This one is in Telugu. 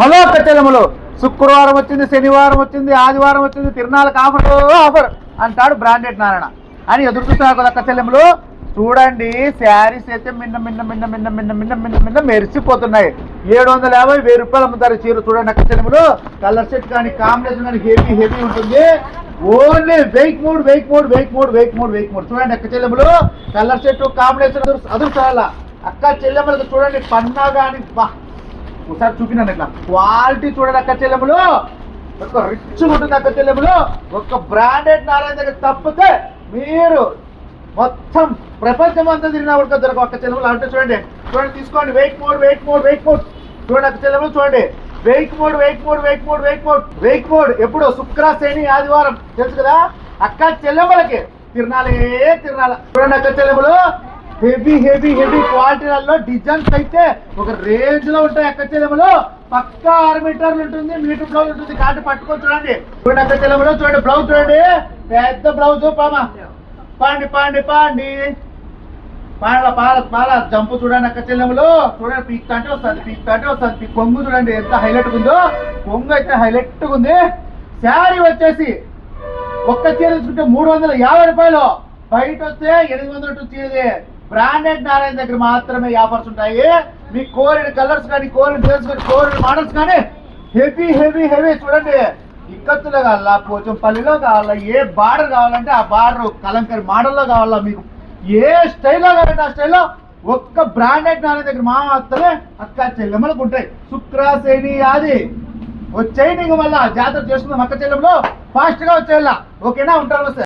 హలో కచెలములు, శుక్రవారం వచ్చింది, శనివారం వచ్చింది, ఆదివారం వచ్చింది, తిరునాళ్ళకి ఆఫర్ అంటాడు బ్రాండెడ్ నారాయణ అని ఎదురు చూస్తున్నారు కదా కచెలములు. చూడండి, శారీస్ అయితే మిన్న మిన్న మిన్న మిన్న మిన్న మిన్న మిన్న మిన్న మెరిసిపోతున్నాయి. 750 1000 రూపాయలు అమ్ముతారు చీర. చూడండి కచెలములు, కలర్ సెట్ కానీ కాంబినేషన్ కానీ హెవీ ఉంటుంది. Only weight mood. చూడండి అక్క చెల్లెములు, కలర్ సెట్ కాంబినేషన్ అదుర్చాల. అక్క చెల్లెములకు చూడండి, పన్నా కానీ ఒకసారి చూపినాను ఇట్లా క్వాలిటీ చూడండి అక్క చెల్లెములు. ఒక రిచ్ ఉంటుంది అక్క చెల్లెములు. ఒక బ్రాండెడ్ నారాయణ దగ్గర తప్పితే మీరు మొత్తం ప్రపంచం అంతా తిరిగినా కూడా దొరకవు అక్క చెల్లెములు. అంటే చూడండి తీసుకోండి. వెయిట్ మోడ్ చూడండి అక్క చెల్లెములు. చూడండి, వెయిట్ మోడ్ ఎప్పుడు శుక్ర శని ఆదివారం తెలుసు కదా అక్క చెల్లెములకి. తిరణాలే చూడండి అక్క చెల్లెములు. హెవీ క్వాలిటీలలో డిజైన్స్ అయితే ఒక రేంజ్ లో ఉంటాయి అక్క చెల్లెములు. పక్కా 6 మీటర్లు ఉంటుంది, మీటర్ బ్లౌజ్ ఉంటుంది. కాటి పట్టుకొని చూడండి అక్క చెల్లెములు. చూడండి బ్లౌజ్ చూడండి, పెద్ద బ్లౌజ్ పాండి పాల జంపు చూడండి అక్క చెల్లెములు. చూడండి పీక్ అంటే వస్తుంది. కొంగు చూడండి ఎంత హైలైట్ ఉందో. కొంగు అయితే హైలైట్ ఉంది. శారీ వచ్చేసి ఒక్క చీర తీసుకుంటే 350 రూపాయలు, బయట వస్తే 800 చీరది. బ్రాండెడ్ నారాయణ దగ్గర మాత్రమే ఆఫర్స్ ఉంటాయి. మీ కోరిన కలర్స్ కానీ, కోరిన డిజైన్స్ కానీ, కోరిన మోడల్స్ కానీ హెవీ చూడండి. ఇక్కత్తులో కావాలా, పోచంపల్లిలో కావాలా, ఏ బార్డర్ కావాలంటే ఆ బార్డర్ కలంకరీ మోడల్లో కావాలా, మీకు ఏ స్టైల్లో కావాలంటే ఆ స్టైల్లో ఒక్క బ్రాండెడ్ నారాయణ దగ్గర మాత్రమే అక్క చెల్లెమ్మలకు ఉంటాయి. శుక్ర శని ఆది వచ్చేయండి. ఇంక మళ్ళా జాతర చేసుకుందాం అక్క చెల్లెమ్మలో. ఫాస్ట్ గా వచ్చేయాల. ఓకేనా? ఉంటారు.